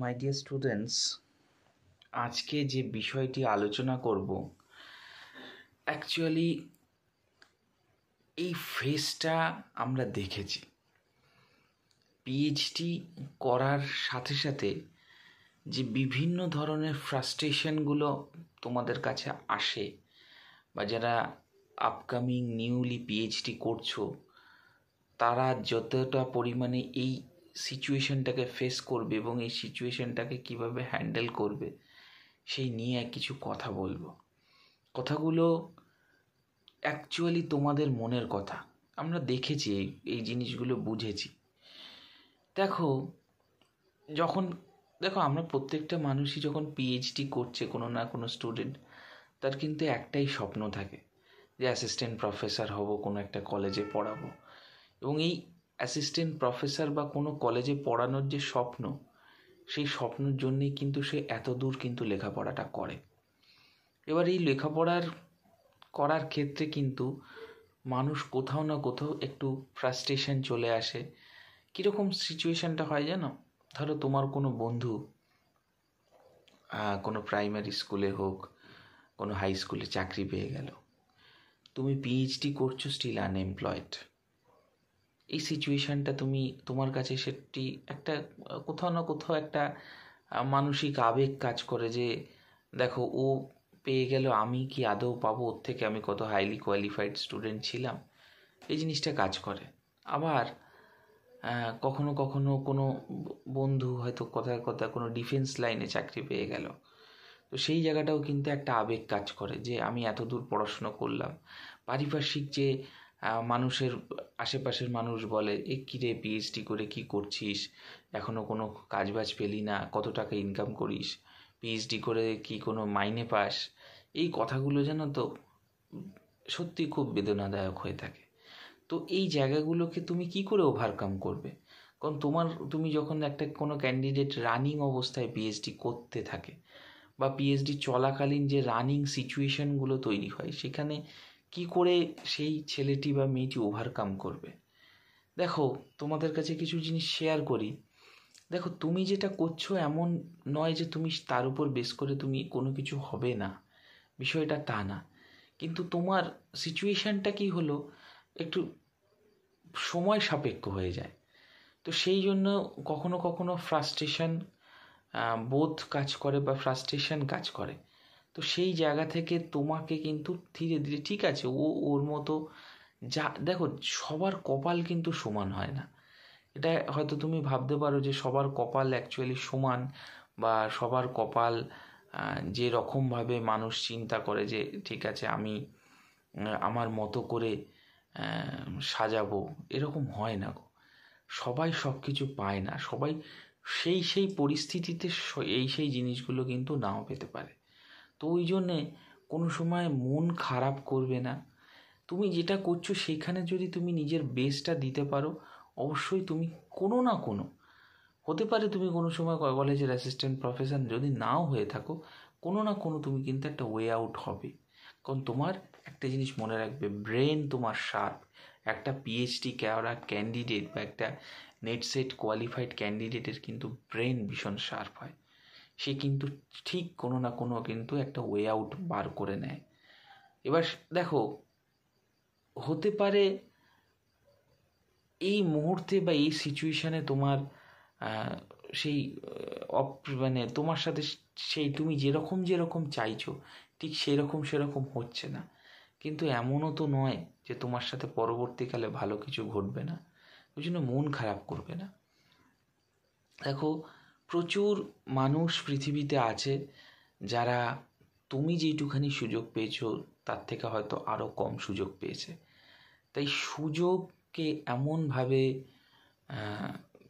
My dear students, আজকে যে বিষয়টি আলোচনা করব অ্যাকচুয়ালি এই ফেজটা আমরা দেখেছি। পিএইচডি করার সাথে সাথে যে বিভিন্ন ধরনের ফ্রাস্ট্রেশনগুলো তোমাদের কাছে আসে, বা যারা আপকামিং নিউলি পিএইচডি করছো তারা যতটা পরিমাণে এই সিচুয়েশনটাকে ফেস করবে এবং এই সিচুয়েশনটাকে কিভাবে হ্যান্ডেল করবে সেই নিয়ে কিছু কথা বলবো। কথাগুলো অ্যাকচুয়ালি তোমাদের মনের কথা, আমরা দেখেছি, এই জিনিসগুলো বুঝেছি। দেখো আমরা প্রত্যেকটা মানুষই যখন পিএইচডি করছে, কোনো না কোনো স্টুডেন্ট, তার কিন্তু একটাই স্বপ্ন থাকে যে অ্যাসিস্ট্যান্ট প্রফেসর হব, কোনো একটা কলেজে পড়াবো। এবং এই অ্যাসিস্ট্যান্ট প্রফেসর বা কোনো কলেজে পড়ানোর যে স্বপ্ন, সেই স্বপ্নের জন্যেই কিন্তু সে এত দূর কিন্তু লেখাপড়াটা করে। এবার এই লেখাপড়ার করার ক্ষেত্রে কিন্তু মানুষ কোথাও না কোথাও একটু ফ্রাস্ট্রেশন চলে আসে। কীরকম সিচুয়েশানটা হয় জানো? ধরো তোমার কোনো বন্ধু কোনো প্রাইমারি স্কুলে হোক, কোনো হাই স্কুলে চাকরি পেয়ে গেল, তুমি পিএইচডি করছো, স্টিল আনএমপ্লয়েড। এই সিচুয়েশানটা তোমার কাছে সেটি একটা কোথাও না কোথাও একটা মানসিক আবেগ কাজ করে যে দেখো ও পেয়ে গেল, আমি কি আদৌ পাবো? ওর থেকে আমি কত হাইলি কোয়ালিফাইড স্টুডেন্ট ছিলাম, এই জিনিসটা কাজ করে। আবার কখনো কখনো কোনো বন্ধু হয়তো কথায় কথায় কোনো ডিফেন্স লাইনে চাকরি পেয়ে গেল, তো সেই জায়গাটাও কিন্তু একটা আবেগ কাজ করে যে আমি এত দূর পড়াশুনো করলাম। পারিপার্শ্বিক যে মানুষের, আশেপাশের মানুষ বলে, এ কী রে পিএইচডি করে কি করছিস, এখনও কোনো কাজবাজ পেলি না, কত টাকা ইনকাম করিস, পিএইচডি করে কি কোনো মাইনে পাস? এই কথাগুলো জানো তো সত্যি খুব বেদনাদায়ক হয়ে থাকে। তো এই জায়গাগুলোকে তুমি কি করে ওভারকাম করবে? কারণ তুমি যখন একটা কোনো ক্যান্ডিডেট রানিং অবস্থায় পিএইচডি করতে থাকে, বা পিএইচডি চলাকালীন যে রানিং সিচুয়েশনগুলো তৈরি হয়, সেখানে কি করে সেই ছেলেটি বা মেয়েটি ওভারকাম করবে? দেখো, তোমাদের কাছে কিছু জিনিস শেয়ার করি। দেখো, তুমি যেটা করছো এমন নয় যে তুমি তার উপর বেস করে তুমি কোনো কিছু হবে না, বিষয়টা তা না। কিন্তু তোমার সিচুয়েশানটা কি হলো, একটু সময় সাপেক্ষ হয়ে যায়। তো সেই জন্য কখনো কখনো ফ্রাস্ট্রেশন বোধ কাজ করে বা ফ্রাস্ট্রেশন কাজ করে। তো সেই জায়গা থেকে তোমাকে কিন্তু ধীরে ধীরে, ঠিক আছে, ওর মতো দেখো, সবার কপাল কিন্তু সমান হয় না। এটা হয়তো তুমি ভাবতে পারো যে সবার কপাল অ্যাকচুয়ালি সমান, বা সবার কপাল যে রকমভাবে মানুষ চিন্তা করে যে ঠিক আছে আমি আমার মতো করে সাজাবো, এরকম হয় না গো। সবাই সব কিছু পায় না, সবাই সেই পরিস্থিতিতে সেই জিনিসগুলো কিন্তু নাও পেতে পারে। তো ওই জন্যে কোনো সময় মন খারাপ করবে না। তুমি যেটা করছো সেইখানে যদি তুমি নিজের বেস্টটা দিতে পারো, অবশ্যই তুমি কোনো না কোনো, হতে পারে তুমি কোনো সময় কলেজের অ্যাসিস্ট্যান্ট প্রফেসর যদি নাও হয়ে থাকো, কোনো না কোনো তুমি কিন্তু একটা ওয়ে আউট হবে। কারণ তোমার একটা জিনিস মনে রাখবে, ব্রেন তোমার শার্প। একটা পিএইচডি ক্যান্ডিডেট বা একটা নেট সেট কোয়ালিফাইড ক্যান্ডিডেটের কিন্তু ব্রেন ভীষণ শার্প হয়। সে কিন্তু ঠিক কোনো না কোনো কিন্তু একটা ওয়ে আউট বার করে নেয়। এবার দেখো, হতে পারে এই মুহূর্তে বা এই সিচুয়েশানে তোমার সেই মানে তোমার সাথে সেই তুমি যেরকম চাইছো ঠিক সেরকম হচ্ছে না। কিন্তু এমনও তো নয় যে তোমার সাথে পরবর্তীকালে ভালো কিছু ঘটবে না। ওই জন্য মন খারাপ করবে না। দেখো, প্রচুর মানুষ পৃথিবীতে আছে যারা তুমি যেইটুখানি সুযোগ পেয়েছো তার থেকে হয়তো আরও কম সুযোগ পেয়েছে। তাই সুযোগকে এমনভাবে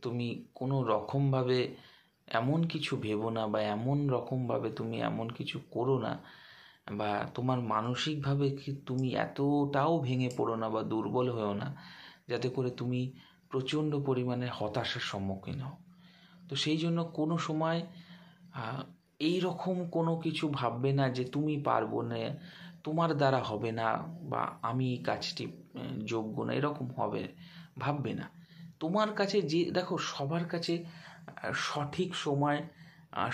তুমি কোনো রকমভাবে এমন কিছু ভেবো না, বা এমন রকমভাবে তুমি এমন কিছু করো না, বা তোমার মানসিকভাবে তুমি এতটাও ভেঙে পড়ো না বা দুর্বল হও না যাতে করে তুমি প্রচণ্ড পরিমাণে হতাশার সম্মুখীন হও। তো সেই জন্য কোনো সময় এই রকম কোনো কিছু ভাববে না যে তুমি পারবো না, তোমার দ্বারা হবে না, বা আমি এই কাজটি যোগ্য না, এরকম ভাববে না। তোমার কাছে যে, দেখো, সবার কাছে সঠিক সময়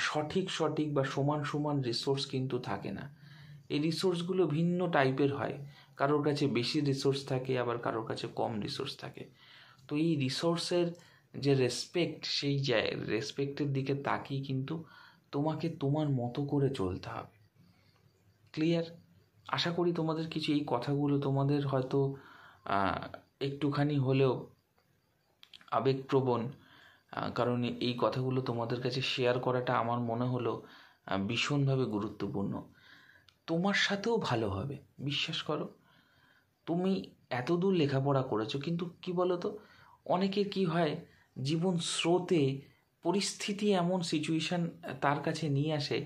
সঠিক বা সমান রিসোর্স কিন্তু থাকে না। এই রিসোর্সগুলো ভিন্ন টাইপের হয়, কারোর কাছে বেশি রিসোর্স থাকে, আবার কারোর কাছে কম রিসোর্স থাকে। তো এই রিসোর্সের যে রেসপেক্ট, সেই রেসপেক্টের দিকে তাকিয়ে কিন্তু তোমাকে তোমার মতো করে চলতে হবে। ক্লিয়ার? আশা করি তোমাদের কিছু এই কথাগুলো তোমাদের হয়তো একটুখানি হলেও আবেগপ্রবণ, কারণ এই কথাগুলো তোমাদের কাছে শেয়ার করাটা আমার মনে হলো ভীষণভাবে গুরুত্বপূর্ণ। তোমার সাথেও ভালো হবে, বিশ্বাস করো। তুমি এত দূর লেখাপড়া করেছো, কিন্তু কি বলো তো, অনেকের কি হয়, জীবন স্রোতে পরিস্থিতি এমন সিচুয়েশান তার কাছে নিয়ে আসে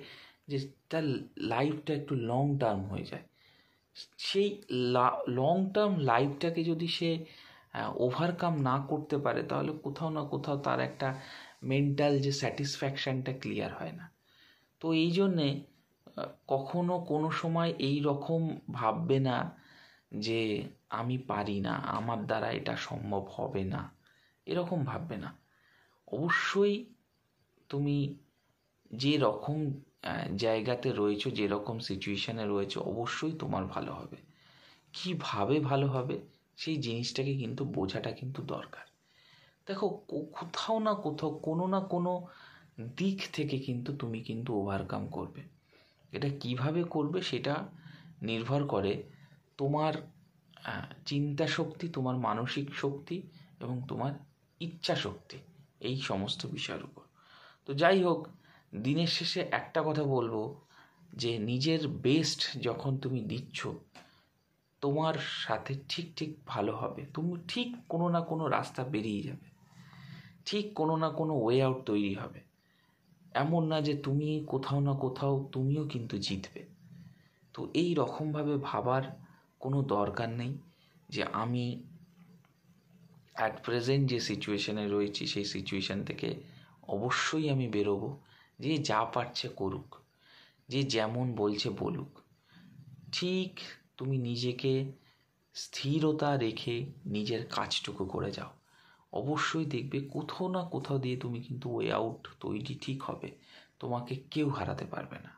যে তার লাইফটা একটু লং টার্ম হয়ে যায়। সেই লং টার্ম লাইফটাকে যদি সে ওভারকাম না করতে পারে, তাহলে কোথাও না কোথাও তার একটা মেন্টাল যে স্যাটিসফ্যাকশানটা ক্লিয়ার হয় না। তো এই জন্যে কখনো কোনো সময় এই রকম ভাববে না যে আমি পারি না, আমার দ্বারা এটা সম্ভব হবে না, এরকম ভাববে না। অবশ্যই তুমি যে রকম জায়গাতে রয়েছো, যে রকম সিচুয়েশানে রয়েছো, অবশ্যই তোমার ভালো হবে। কীভাবে ভালো হবে সেই জিনিসটাকে কিন্তু বোঝাটা কিন্তু দরকার। দেখো, কোথাও না কোথাও কোনো না কোনো দিক থেকে কিন্তু তুমি কিন্তু ওভারকাম করবে। এটা কিভাবে করবে সেটা নির্ভর করে তোমার চিন্তা শক্তি, তোমার মানসিক শক্তি এবং তোমার ইচ্ছা শক্তি, এই সমস্ত বিষয়ের উপর। তো যাই হোক, দিনের শেষে একটা কথা বলবো যে নিজের বেস্ট যখন তুমি দিচ্ছ, তোমার সাথে ঠিক ভালো হবে। তুমি ঠিক কোনো না কোনো রাস্তা বেরিয়ে যাবে, ঠিক কোনো না কোনো ওয়ে আউট তৈরি হবে। এমন না যে তুমি কোথাও না কোথাও তুমিও কিন্তু জিতবে। তো এই রকমভাবে ভাবার কোনো দরকার নেই যে আমি অ্যাট প্রেজেন্ট যে সিচুয়েশানে রয়েছি, সেই সিচুয়েশান থেকে অবশ্যই আমি বেরোবো। যে যা পারছে করুক, যে যেমন বলছে বলুক। ঠিক তুমি নিজেকে স্থিরতা রেখে নিজের কাজটুকু করে যাও, অবশ্যই দেখবে কোথাও না কোথাও দিয়ে তুমি কিন্তু ওয়ে আউট তৈরি ঠিক হবে। তোমাকে কেউ হারাতে পারবে না।